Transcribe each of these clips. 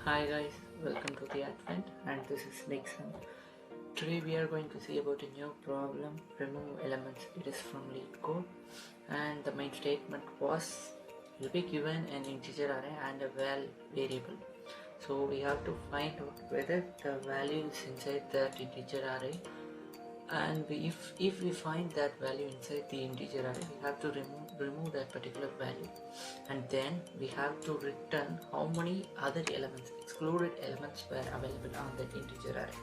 Hi guys, welcome to the Advent and this is Nixon. Today we are going to see about a new problem, remove elements. It is from LeetCode and the main statement was will be given an integer array and a val variable. So we have to find out whether the value is inside that integer array, and if we find that value inside the integer array, we have to remove that particular value, and then we have to return how many other elements, excluded elements, were available on that integer array,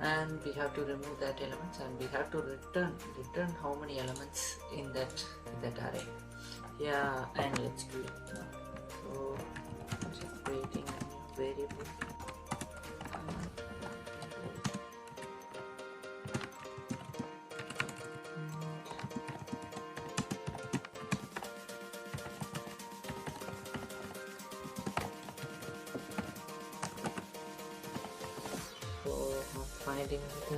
and we have to remove that elements, and we have to return how many elements in that array. Yeah, and let's do it now. So I'm just creating a new variable. So I'm finding the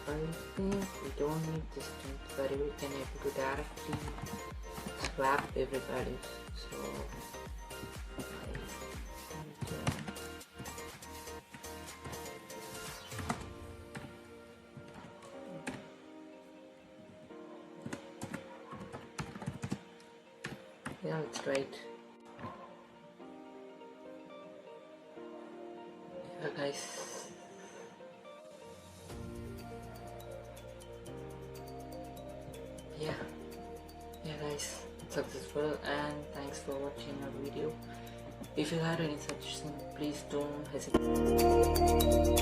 I think we don't need this strength value, we can able to directly swap every value. So yeah, it's right. Yeah guys, yeah guys, it's successful, and thanks for watching our video. If you have any suggestions, please don't hesitate.